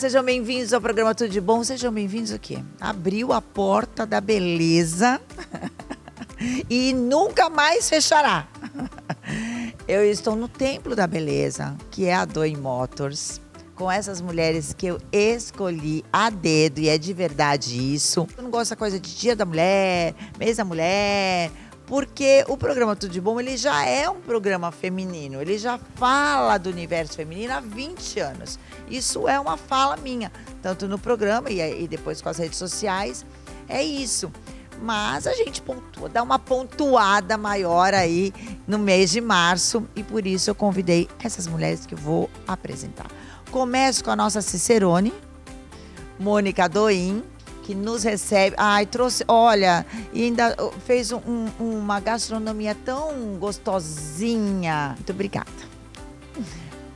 sejam bem-vindos ao programa Tudo de Bom. Sejam bem-vindos o quê? Abriu a porta da beleza e nunca mais fechará. Eu estou no templo da beleza, que é a Doi Motors, com essas mulheres que eu escolhi a dedo, e é de verdade isso. Eu não gosto da coisa de Dia da Mulher, Mês da Mulher, porque o programa Tudo de Bom, ele já é um programa feminino, ele já fala do universo feminino há 20 anos. Isso é uma fala minha, tanto no programa e depois com as redes sociais, é isso. Mas a gente pontua, dá uma pontuada maior aí no mês de março, e por isso eu convidei essas mulheres que eu vou apresentar. Começo com a nossa Cicerone, Mônica Doim, que nos recebe, trouxe, olha, e ainda fez uma gastronomia tão gostosinha. Muito obrigada.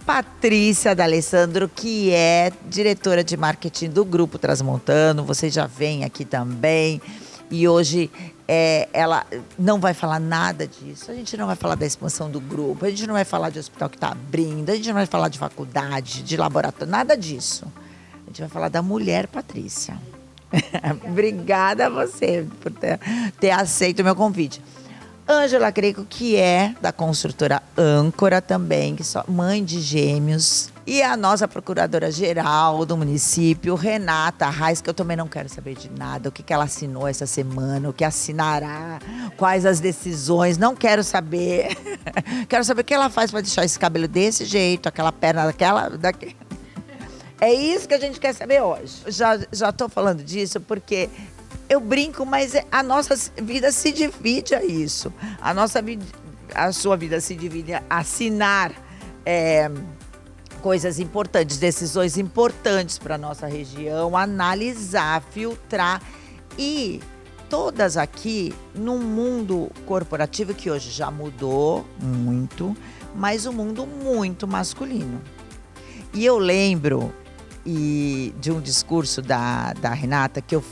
Patrícia D'Alessandro, que é diretora de marketing do Grupo Transmontano, vocês já vêm aqui também, e hoje ela não vai falar nada disso, a gente não vai falar da expansão do grupo, a gente não vai falar de hospital que está abrindo, a gente não vai falar de faculdade, de laboratório, nada disso. A gente vai falar da mulher Patrícia. Obrigada a você por ter aceito o meu convite. Ângela Greco, que é da construtora Âncora também, mãe de gêmeos. E a nossa procuradora-geral do município, Renata Reis, que eu também não quero saber de nada, o que ela assinou essa semana, o que assinará, quais as decisões, não quero saber. Quero saber o que ela faz para deixar esse cabelo desse jeito, aquela perna daquele. É isso que a gente quer saber hoje. Já estou falando disso porque eu brinco, mas a nossa vida se divide a isso. A sua vida se divide a assinar coisas importantes, decisões importantes para a nossa região, analisar, filtrar. E todas aqui num mundo corporativo que hoje já mudou muito, mas um mundo muito masculino. E eu lembro de um discurso da Renata que eu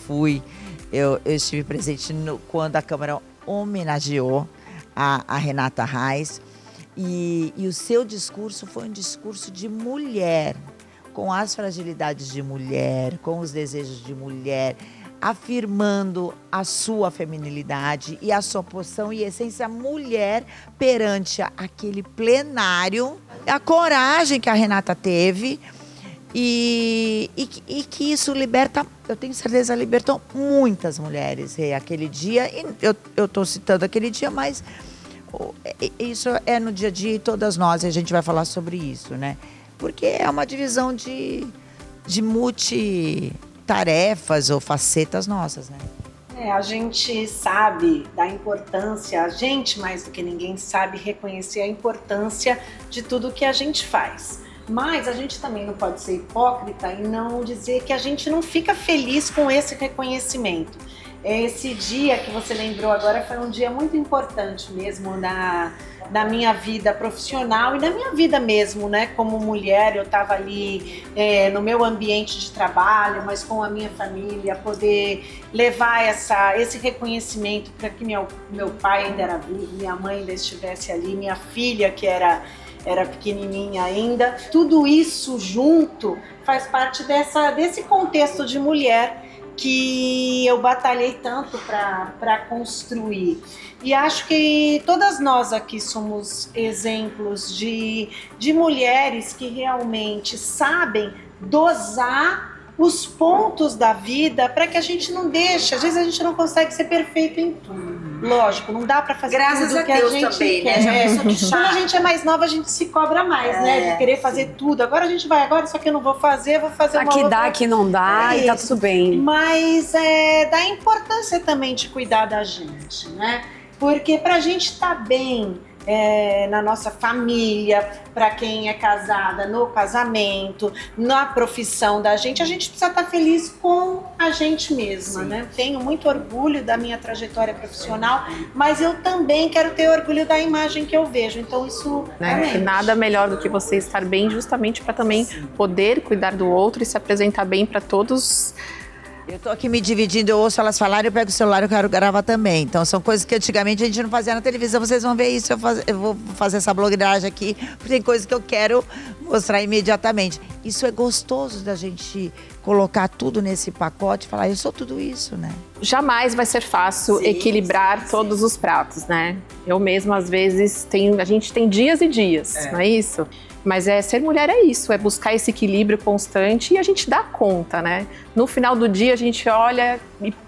estive presente quando a Câmara homenageou a Renata Reis. E o seu discurso foi um discurso de mulher, com as fragilidades de mulher, com os desejos de mulher, afirmando a sua feminilidade e a sua posição e essência mulher perante aquele plenário. A coragem que a Renata teve e que isso liberta, eu tenho certeza, libertou muitas mulheres aquele dia. E eu estou citando aquele dia, mas isso é no dia a dia, e todas nós, a gente vai falar sobre isso, né? Porque é uma divisão de multitarefas ou facetas nossas, né? A gente sabe da importância, a gente mais do que ninguém sabe reconhecer a importância de tudo que a gente faz. Mas a gente também não pode ser hipócrita e não dizer que a gente não fica feliz com esse reconhecimento. Esse dia que você lembrou agora foi um dia muito importante mesmo na minha vida profissional e na minha vida mesmo, né? Como mulher, eu estava ali no meu ambiente de trabalho, mas com a minha família, poder levar esse reconhecimento para que meu pai ainda era vivo, minha mãe ainda estivesse ali, minha filha que era pequenininha ainda. Tudo isso junto faz parte desse contexto de mulher que eu batalhei tanto para construir. E acho que todas nós aqui somos exemplos de mulheres que realmente sabem dosar os pontos da vida para que a gente não deixe. Às vezes a gente não consegue ser perfeito em tudo. Lógico, não dá para fazer tudo que a gente também, quer. Né? Quando a gente é mais nova, a gente se cobra mais, né? De querer fazer tudo. Agora a gente vai, isso aqui eu não vou fazer uma aqui outra. Dá, aqui não dá, e tá tudo bem. Mas da importância também de cuidar da gente, né? Porque pra gente estar bem na nossa família, para quem é casada, no casamento, na profissão da gente, a gente precisa estar feliz com a gente mesma, né? Tenho muito orgulho da minha trajetória profissional, mas eu também quero ter orgulho da imagem que eu vejo. Então isso né? Nada melhor do que você estar bem, justamente para também poder cuidar do outro e se apresentar bem para todos. Eu tô aqui me dividindo, eu ouço elas falarem, eu pego o celular e eu quero gravar também. Então são coisas que antigamente a gente não fazia na televisão, vocês vão ver isso, eu vou fazer essa blogueiragem aqui, porque tem coisas que eu quero mostrar imediatamente. Isso é gostoso da gente colocar tudo nesse pacote e falar, eu sou tudo isso, né? Jamais vai ser fácil equilibrar todos os pratos, né? Eu mesma, às vezes, a gente tem dias e dias, não é isso? Mas ser mulher é isso, é buscar esse equilíbrio constante e a gente dá conta, né? No final do dia a gente olha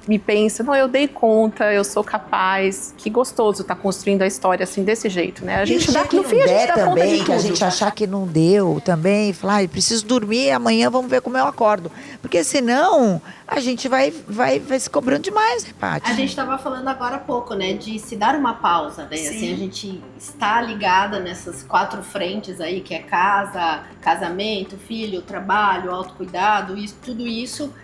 e pensa, não, eu dei conta, eu sou capaz. Que gostoso estar construindo a história assim, desse jeito, né? A gente dá, no fim, a gente dá conta de tudo. Que a gente achar que não deu também, falar, preciso dormir, amanhã vamos ver como eu acordo. Porque senão a gente vai se cobrando demais, né, Paty? A gente estava falando agora há pouco, né, de se dar uma pausa, né? Assim, a gente está ligada nessas 4 frentes aí, que é casa, casamento, filho, trabalho, autocuidado, tudo isso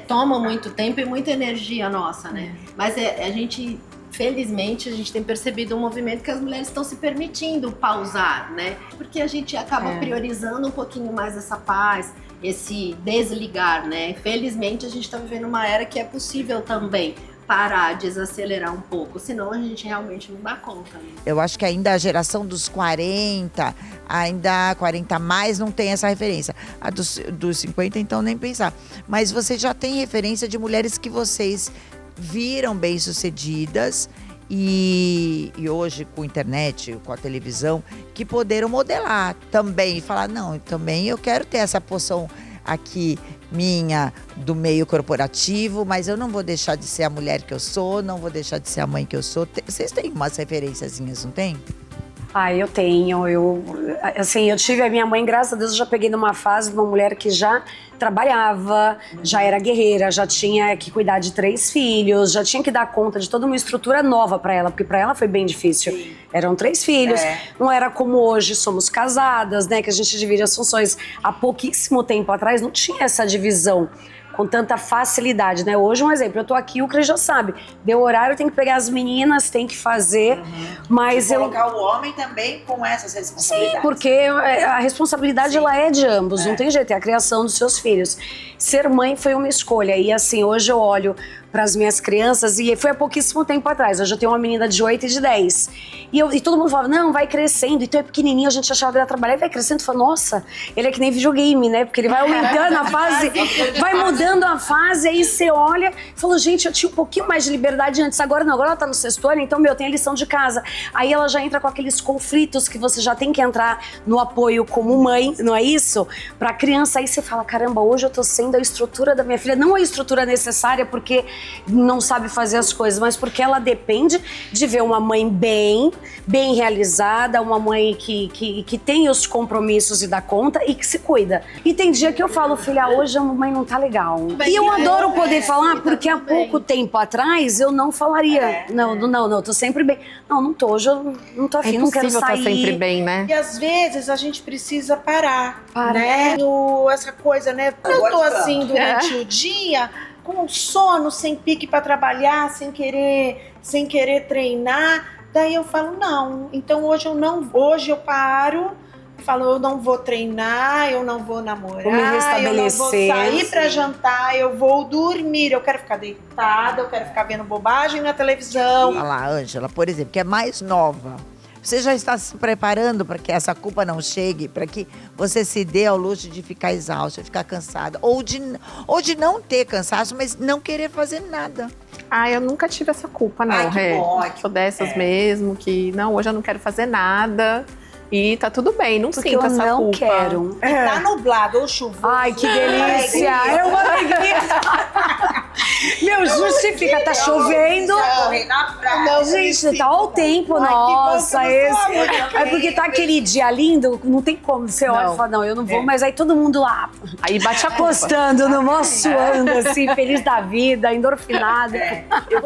toma muito tempo e muita energia nossa, né? Mas a gente, felizmente, a gente tem percebido um movimento que as mulheres estão se permitindo pausar, né? Porque a gente acaba priorizando um pouquinho mais essa paz, esse desligar, né? Felizmente, a gente está vivendo uma era que é possível também parar, desacelerar um pouco, senão a gente realmente não dá conta. Né? Eu acho que ainda a geração dos 40, ainda 40 mais não tem essa referência. A dos 50, então, nem pensar. Mas você já tem referência de mulheres que vocês viram bem-sucedidas e hoje com a internet, com a televisão, que poderam modelar também e falar, não, também eu quero ter essa poção aqui minha do meio corporativo, mas eu não vou deixar de ser a mulher que eu sou, não vou deixar de ser a mãe que eu sou. Vocês têm umas referenciazinhas, não tem? Eu tenho. Eu tive a minha mãe, graças a Deus, eu já peguei numa fase de uma mulher que já trabalhava, já era guerreira, já tinha que cuidar de 3 filhos, já tinha que dar conta de toda uma estrutura nova para ela, porque para ela foi bem difícil. Sim. Eram 3 filhos, não era como hoje, somos casadas, né, que a gente divide as funções. Há pouquíssimo tempo atrás não tinha essa divisão com tanta facilidade, né? Hoje, um exemplo, eu tô aqui, o Cris já sabe, deu horário, tem que pegar as meninas, tem que fazer, mas colocar o homem também com essas responsabilidades. Sim, porque a responsabilidade, ela é de ambos, não tem jeito, é a criação dos seus filhos. Ser mãe foi uma escolha, e assim, hoje eu olho para as minhas crianças, e foi há pouquíssimo tempo atrás, hoje eu tenho uma menina de 8 e de 10, e todo mundo falava, não, vai crescendo, então é pequenininho, a gente achava que ele ia trabalhar, e vai crescendo, fala, nossa, ele é que nem videogame, né, porque ele vai aumentando a fase, vai mudando a fase, aí você olha, e fala, gente, eu tinha um pouquinho mais de liberdade antes, agora não, agora ela tá no 6º ano, então, tem a lição de casa, aí ela já entra com aqueles conflitos que você já tem que entrar no apoio como mãe, não é isso? Pra criança, aí você fala, caramba, hoje eu tô sendo a estrutura da minha filha, não a estrutura necessária, porque não sabe fazer as coisas, mas porque ela depende de ver uma mãe bem realizada, uma mãe que tem os compromissos e dá conta e que se cuida. E tem dia que eu falo, filha, hoje a mamãe não tá legal. E eu adoro poder falar, porque há pouco tempo atrás eu não falaria, não, tô sempre bem. Não tô, hoje eu não tô afim, não quero sair. Tá sempre bem, né? E às vezes a gente precisa parar, né? Essa coisa, né? Eu tô assim durante o dia, com sono, sem pique para trabalhar, sem querer treinar. Daí eu falo, não, então hoje eu paro, falo, eu não vou treinar, eu não vou namorar, vou me restabelecer, eu não vou sair para jantar, eu vou dormir, eu quero ficar deitada, eu quero ficar vendo bobagem na televisão. Olha lá, Ângela, por exemplo, que é mais nova. Você já está se preparando para que essa culpa não chegue, para que você se dê ao luxo de ficar exausta, de ficar cansada, ou de não ter cansaço, mas não querer fazer nada. Eu nunca tive essa culpa, não. Bom, sou dessas mesmo, que não, hoje eu não quero fazer nada. E tá tudo bem, não porque sinto essa culpa. Eu não quero. Tá nublado ou chuvoso. Ai, que delícia! É uma alegria! Meu, justifica, tá chovendo. Não, gente, tá ao tempo, nossa. É porque tá aquele dia lindo, não tem como. Você olha e fala, não, eu não vou, mas aí todo mundo lá. Aí bate a culpa. Postando no mó suando, assim, feliz da vida, endorfinado.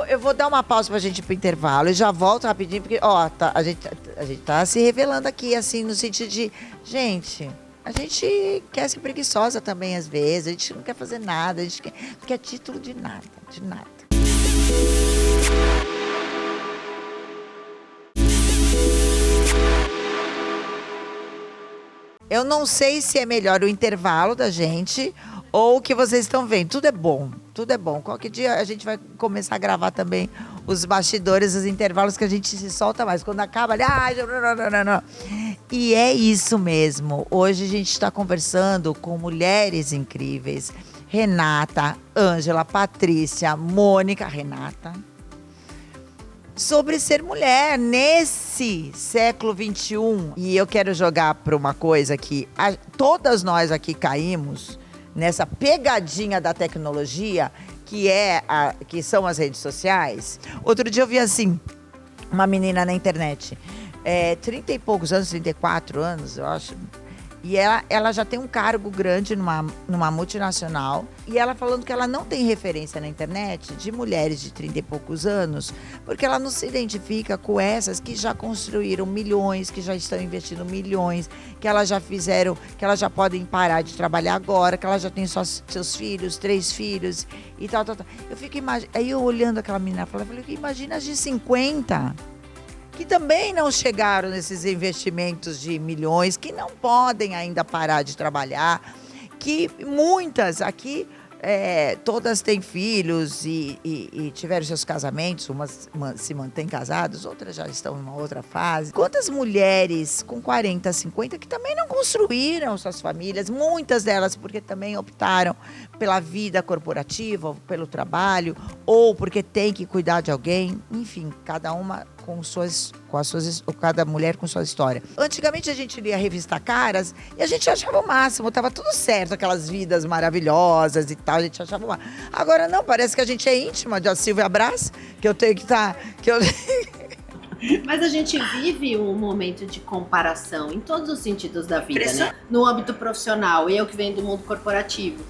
Eu vou dar uma pausa pra gente ir pro intervalo e já volto rapidinho, porque, a gente tá se revelando aqui, assim, no sentido de, gente, a gente quer ser preguiçosa também às vezes, a gente não quer fazer nada, a gente quer título de nada, de nada. Eu não sei se é melhor o intervalo da gente ou o que vocês estão vendo. Tudo é bom, tudo é bom. Qualquer dia a gente vai começar a gravar também os bastidores, os intervalos que a gente se solta mais. Quando acaba, não. E é isso mesmo. Hoje a gente está conversando com mulheres incríveis. Renata, Ângela, Patrícia, Mônica, Renata. Sobre ser mulher nesse século XXI. E eu quero jogar para uma coisa que todas nós aqui caímos nessa pegadinha da tecnologia, que são as redes sociais. Outro dia eu vi assim, uma menina na internet, 30 e poucos anos, 34 anos, eu acho. E ela já tem um cargo grande numa multinacional. E ela falando que ela não tem referência na internet de mulheres de 30 e poucos anos, porque ela não se identifica com essas que já construíram milhões, que já estão investindo milhões, que elas já fizeram, que elas já podem parar de trabalhar agora, que elas já têm só seus filhos, 3 filhos e tal. Eu fico aí eu olhando aquela menina, eu falei, imagina as de 50, que também não chegaram nesses investimentos de milhões, que não podem ainda parar de trabalhar, que muitas aqui, todas têm filhos e tiveram seus casamentos, umas se mantêm casadas, outras já estão em uma outra fase. Quantas mulheres com 40, 50 que também não construíram suas famílias, muitas delas porque também optaram pela vida corporativa, pelo trabalho, ou porque tem que cuidar de alguém, enfim, cada uma cada mulher com sua história. Antigamente a gente lia a revista Caras e a gente achava o máximo, tava tudo certo, aquelas vidas maravilhosas e tal, a gente achava o máximo. Agora não, parece que a gente é íntima de Silvia Brás, que eu tenho que estar... Mas a gente vive um momento de comparação em todos os sentidos da vida, né? No âmbito profissional, eu que venho do mundo corporativo,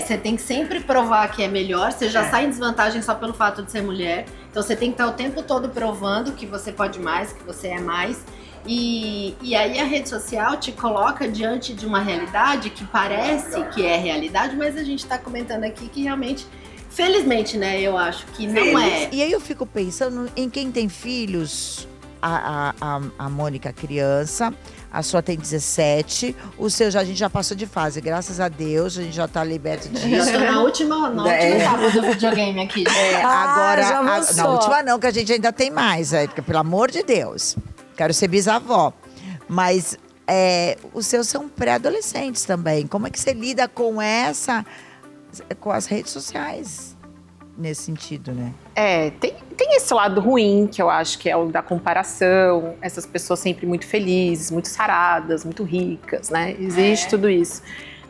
você tem que sempre provar que é melhor, você já sai em desvantagem só pelo fato de ser mulher, então você tem que estar o tempo todo provando que você pode mais, que você é mais, e aí a rede social te coloca diante de uma realidade que parece que é realidade, mas a gente está comentando aqui que realmente, felizmente, né, eu acho que não é. E aí eu fico pensando em quem tem filhos, a Mônica criança, a sua tem 17, o seu a gente já passou de fase, graças a Deus, a gente já tá liberto disso. Eu tô na última etapa do videogame aqui. Agora, na última não, que a gente ainda tem mais, pelo amor de Deus. Quero ser bisavó. Mas os seus são pré-adolescentes também. Como é que você lida com as redes sociais? Nesse sentido, né? Tem esse lado ruim, que eu acho que é o da comparação, essas pessoas sempre muito felizes, muito saradas, muito ricas, né? Existe tudo isso.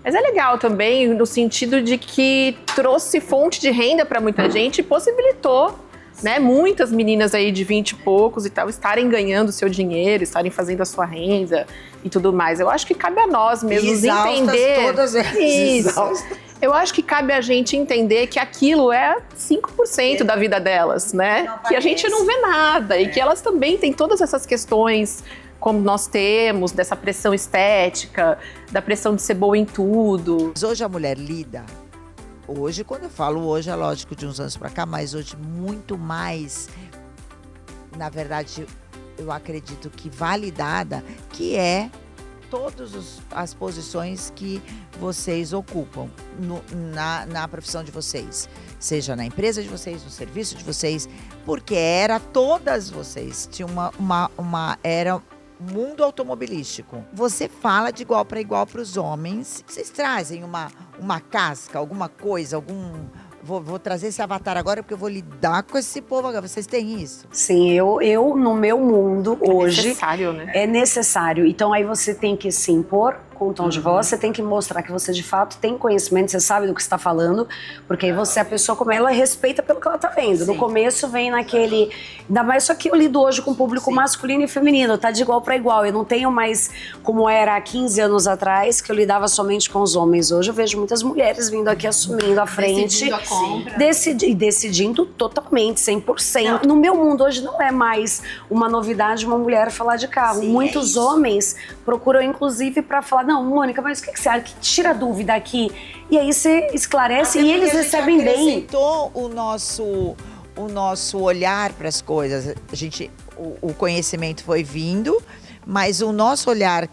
Mas é legal também no sentido de que trouxe fonte de renda para muita gente e possibilitou, né, muitas meninas aí de 20 e poucos e tal estarem ganhando seu dinheiro, estarem fazendo a sua renda e tudo mais. Eu acho que cabe a nós mesmos entender todas isso. Eu acho que cabe a gente entender que aquilo é 5% da vida delas, né? Que a gente não vê nada e que elas também têm todas essas questões como nós temos, dessa pressão estética, da pressão de ser boa em tudo. Hoje a mulher lida, hoje, quando eu falo hoje, é lógico de uns anos pra cá, mas hoje muito mais, na verdade, eu acredito que validada, que é todas as posições que vocês ocupam na profissão de vocês. Seja na empresa de vocês, no serviço de vocês, porque era todas vocês. Tinha era mundo automobilístico. Você fala de igual para igual para os homens. Vocês trazem uma casca, alguma coisa, Vou trazer esse avatar agora porque eu vou lidar com esse povo agora. Vocês têm isso? Sim, eu no meu mundo hoje... É necessário, né? É necessário. Então aí você tem que se impor com o tom de voz, você tem que mostrar que você de fato tem conhecimento, você sabe do que está falando, porque aí você, a pessoa como ela respeita pelo que ela está vendo. Sim. No começo vem naquele... Ainda mais só que eu lido hoje com o público masculino e feminino, tá de igual para igual. Eu não tenho mais como era há 15 anos atrás, que eu lidava somente com os homens. Hoje eu vejo muitas mulheres vindo aqui assumindo a frente. Decidindo a compra. Decidindo totalmente, 100%. Não. No meu mundo hoje não é mais uma novidade uma mulher falar de carro. Sim, muitos homens procuram inclusive para falar, não, Mônica, mas o que você acha? Que tira a dúvida aqui. E aí você esclarece e eles recebem bem. A gente acrescentou o nosso olhar para as coisas. O conhecimento foi vindo, mas o nosso olhar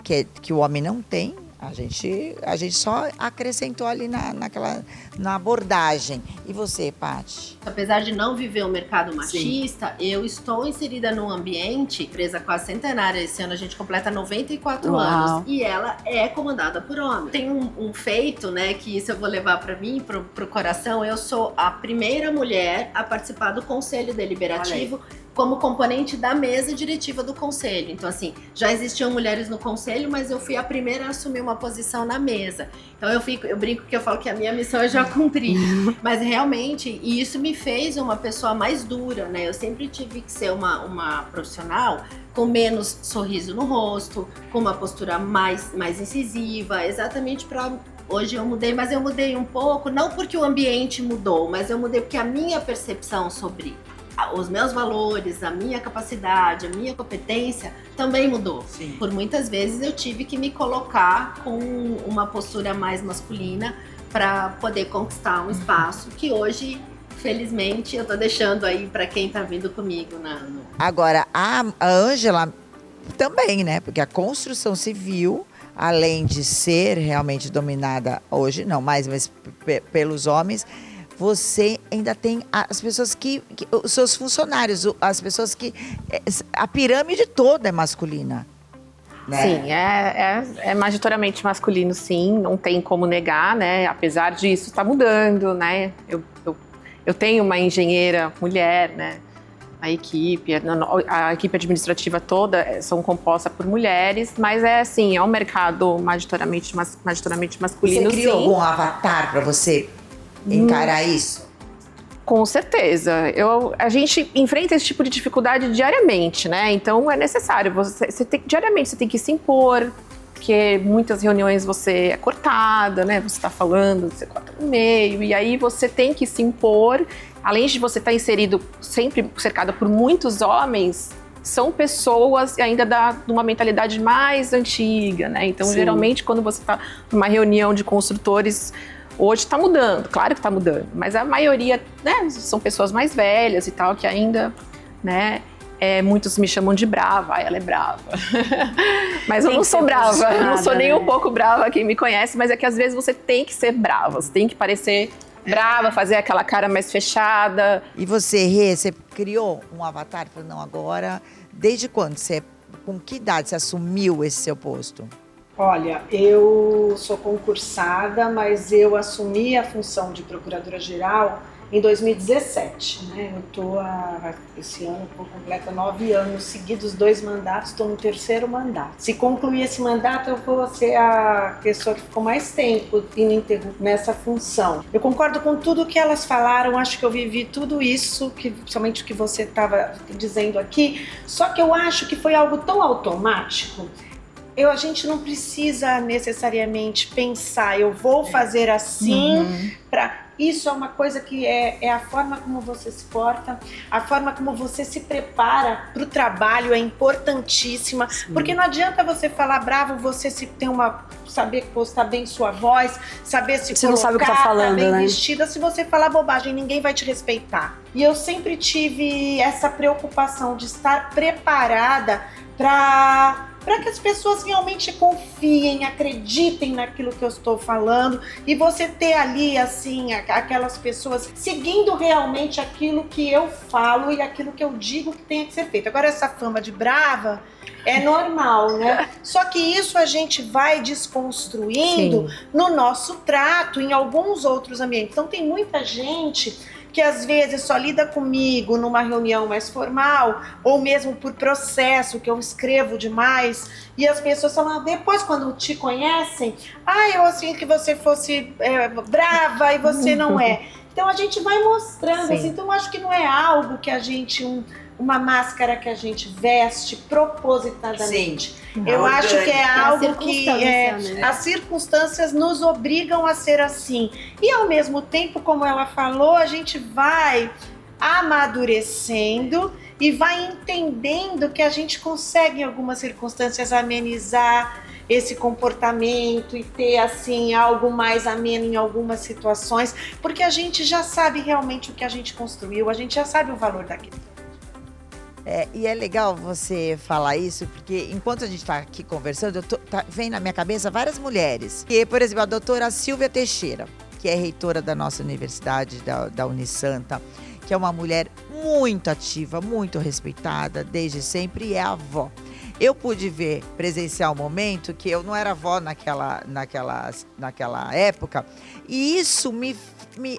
que o homem não tem, A gente só acrescentou ali na abordagem. E você, Paty? Apesar de não viver o mercado machista, eu estou inserida num ambiente, empresa quase centenária, esse ano a gente completa 94 anos, e ela é comandada por homens. Tem um feito, né, que isso eu vou levar para mim, pro coração, eu sou a primeira mulher a participar do Conselho Deliberativo como componente da mesa diretiva do conselho. Então, assim, já existiam mulheres no conselho, mas eu fui a primeira a assumir uma posição na mesa. Então, eu brinco que eu falo que a minha missão eu já cumpri. Mas realmente, e isso me fez uma pessoa mais dura, né? Eu sempre tive que ser uma profissional com menos sorriso no rosto, com uma postura mais incisiva, exatamente para... Hoje eu mudei, mas eu mudei um pouco, não porque o ambiente mudou, mas eu mudei porque a minha percepção sobre os meus valores, a minha capacidade, a minha competência também mudou. Sim. Por muitas vezes eu tive que me colocar com uma postura mais masculina para poder conquistar um espaço que hoje, felizmente, eu tô deixando aí para quem tá vindo comigo. Agora, a Ângela também, né? Porque a construção civil, além de ser realmente dominada hoje, não mais, mas pelos homens, você ainda tem as pessoas os seus funcionários, as pessoas que... A pirâmide toda é masculina, né? Sim, é majoritariamente masculino, sim, não tem como negar, né? Apesar disso, está mudando, né? Eu tenho uma engenheira mulher, né? A equipe administrativa toda são composta por mulheres, mas é assim, é um mercado majoritariamente masculino, Você criou sim. algum avatar para você encarar isso? Com certeza. A gente enfrenta esse tipo de dificuldade diariamente, né? Então é necessário. Diariamente você tem que se impor, porque muitas reuniões você é cortada, né? Você está falando, você corta no meio, e aí você tem que se impor. Além de você estar inserido, sempre cercada por muitos homens, são pessoas ainda de uma mentalidade mais antiga, né? Então, geralmente, quando você está numa reunião de construtores, hoje está mudando, claro que está mudando, mas a maioria, né, são pessoas mais velhas e tal, que ainda, né, muitos me chamam de brava, ela é brava. Mas eu não sou brava, eu não sou nem um pouco brava, quem me conhece, mas é que às vezes você tem que ser brava, você tem que parecer brava, fazer aquela cara mais fechada. E você, Rê, você criou um avatar? Falou, não, agora, desde quando? Com que idade você assumiu esse seu posto? Olha, eu sou concursada, mas eu assumi a função de procuradora-geral em 2017, né? Esse ano eu completo 9 anos seguidos, 2 mandatos, estou no 3º mandato. Se concluir esse mandato, eu vou ser a pessoa que ficou mais tempo ininterrupto nessa função. Eu concordo com tudo que elas falaram, acho que eu vivi tudo isso, principalmente o que você estava dizendo aqui, só que eu acho que foi algo tão automático. A gente não precisa necessariamente pensar, eu vou fazer assim, isso é uma coisa que é a forma como você se porta, a forma como você se prepara para o trabalho é importantíssima, porque não adianta você falar bravo, você saber postar bem sua voz, saber se você colocar, não sabe o que tá falando, bem né? vestida, se você falar bobagem, ninguém vai te respeitar. E eu sempre tive essa preocupação de estar preparada para que as pessoas realmente confiem, acreditem naquilo que eu estou falando e você ter ali, assim, aquelas pessoas seguindo realmente aquilo que eu falo e aquilo que eu digo que tem que ser feito. Agora, essa fama de brava é normal, né? Só que isso a gente vai desconstruindo no nosso trato, em alguns outros ambientes. Então, tem muita gente que às vezes só lida comigo numa reunião mais formal, ou mesmo por processo, que eu escrevo demais, e as pessoas falam, depois quando te conhecem, eu assim que você fosse brava e você não é. Então a gente vai mostrando, assim, então eu acho que não é algo que a gente, uma máscara que a gente veste propositadamente. Eu acho que é algo que as circunstâncias nos obrigam a ser assim. E ao mesmo tempo, como ela falou, a gente vai amadurecendo e vai entendendo que a gente consegue em algumas circunstâncias amenizar esse comportamento e ter assim algo mais ameno em algumas situações, porque a gente já sabe realmente o que a gente construiu, a gente já sabe o valor daquilo. E é legal você falar isso, porque enquanto a gente está aqui conversando, vem na minha cabeça várias mulheres. E, por exemplo, a doutora Silvia Teixeira, que é reitora da nossa universidade, da Unisanta, que é uma mulher muito ativa, muito respeitada desde sempre e é avó. Eu pude presenciar um momento que eu não era avó naquela época, e isso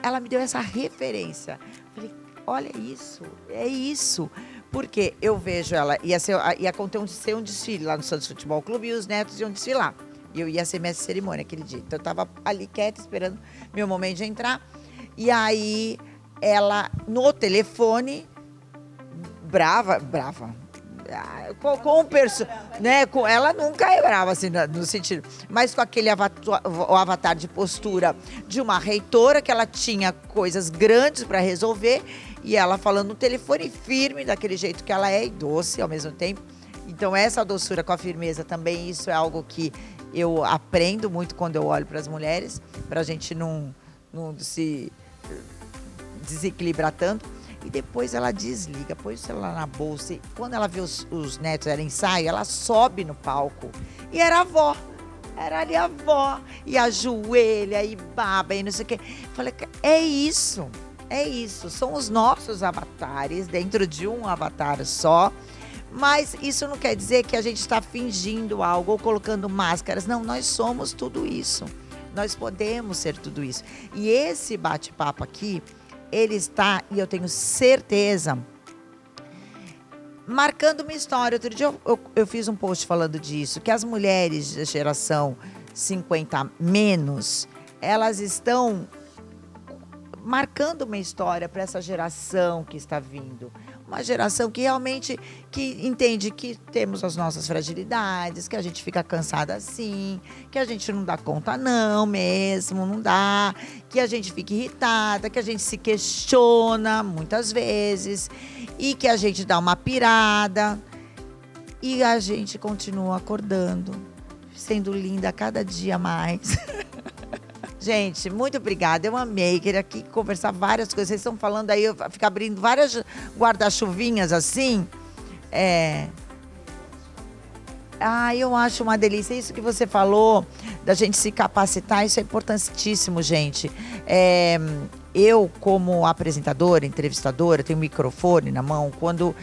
ela me deu essa referência. Falei, olha isso, é isso. Porque eu vejo ela, ia acontecer um desfile lá no Santos Futebol Clube e os netos iam desfilar. E eu ia ser mestre de cerimônia aquele dia. Então eu estava ali quieta, esperando meu momento de entrar. E aí ela, no telefone, brava, ela nunca é brava, assim, no sentido, mas com aquele o avatar de postura de uma reitora, que ela tinha coisas grandes para resolver, e ela falando no telefone firme, daquele jeito que ela é, e doce ao mesmo tempo. Então essa doçura com a firmeza também, isso é algo que eu aprendo muito quando eu olho para as mulheres, para a gente não se desequilibrar tanto. E depois ela desliga, põe o celular na bolsa. E quando ela vê os netos, era ensaio, ela sobe no palco. E era a avó. Era ali a avó. E ajoelha, e baba, e não sei o quê. Falei, é isso. São os nossos avatares dentro de um avatar só. Mas isso não quer dizer que a gente está fingindo algo ou colocando máscaras. Não, nós somos tudo isso. Nós podemos ser tudo isso. E esse bate-papo aqui, ele está, e eu tenho certeza, marcando uma história. Outro dia eu fiz um post falando disso, que as mulheres da geração 50 menos, elas estão marcando uma história para essa geração que está vindo. Uma geração que realmente entende que temos as nossas fragilidades, que a gente fica cansada assim, que a gente não dá conta não mesmo, não dá, que a gente fica irritada, que a gente se questiona muitas vezes e que a gente dá uma pirada e a gente continua acordando, sendo linda cada dia mais. Gente, muito obrigada, eu amei, queria aqui conversar várias coisas. Vocês estão falando aí, eu fico abrindo várias guarda-chuvinhas assim. Eu acho uma delícia. Isso que você falou, da gente se capacitar, isso é importantíssimo, gente. Eu, como apresentadora, entrevistadora, tenho um microfone na mão, quando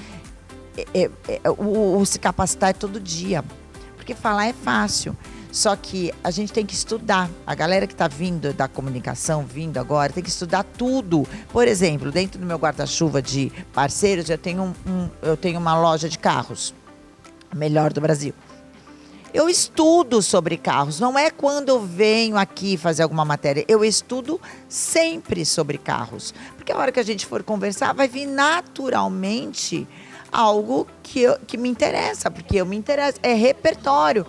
o se capacitar é todo dia. Porque falar é fácil. Só que a gente tem que estudar. A galera que está vindo da comunicação, vindo agora, tem que estudar tudo. Por exemplo, dentro do meu guarda-chuva de parceiros, eu tenho uma loja de carros, a melhor do Brasil. Eu estudo sobre carros. Não é quando eu venho aqui fazer alguma matéria. Eu estudo sempre sobre carros. Porque a hora que a gente for conversar, vai vir naturalmente algo que me interessa. Porque eu me interesso. É repertório.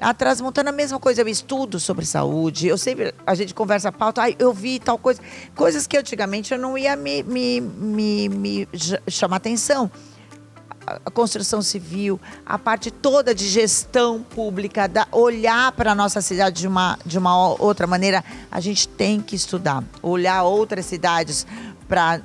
A Transmontana, a mesma coisa, eu estudo sobre saúde, a gente conversa a pauta, eu vi tal coisa, coisas que antigamente eu não ia me chamar atenção. A construção civil, a parte toda de gestão pública, olhar para a nossa cidade de uma outra maneira, a gente tem que estudar, olhar outras cidades para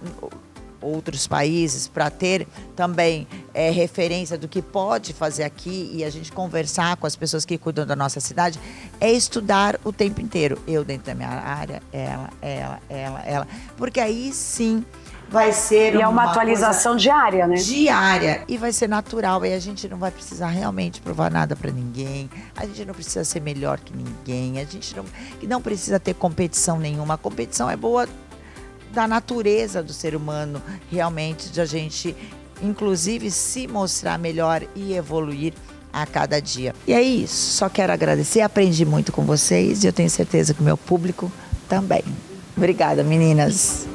outros países, para ter também referência do que pode fazer aqui e a gente conversar com as pessoas que cuidam da nossa cidade, é estudar o tempo inteiro. Eu dentro da minha área, ela. Porque aí sim vai ser e é uma atualização diária, né? Diária. E vai ser natural. E a gente não vai precisar realmente provar nada para ninguém. A gente não precisa ser melhor que ninguém. A gente não precisa ter competição nenhuma. A competição é boa da natureza do ser humano, realmente, de a gente, inclusive, se mostrar melhor e evoluir a cada dia. E é isso, só quero agradecer, aprendi muito com vocês e eu tenho certeza que o meu público também. Obrigada, meninas.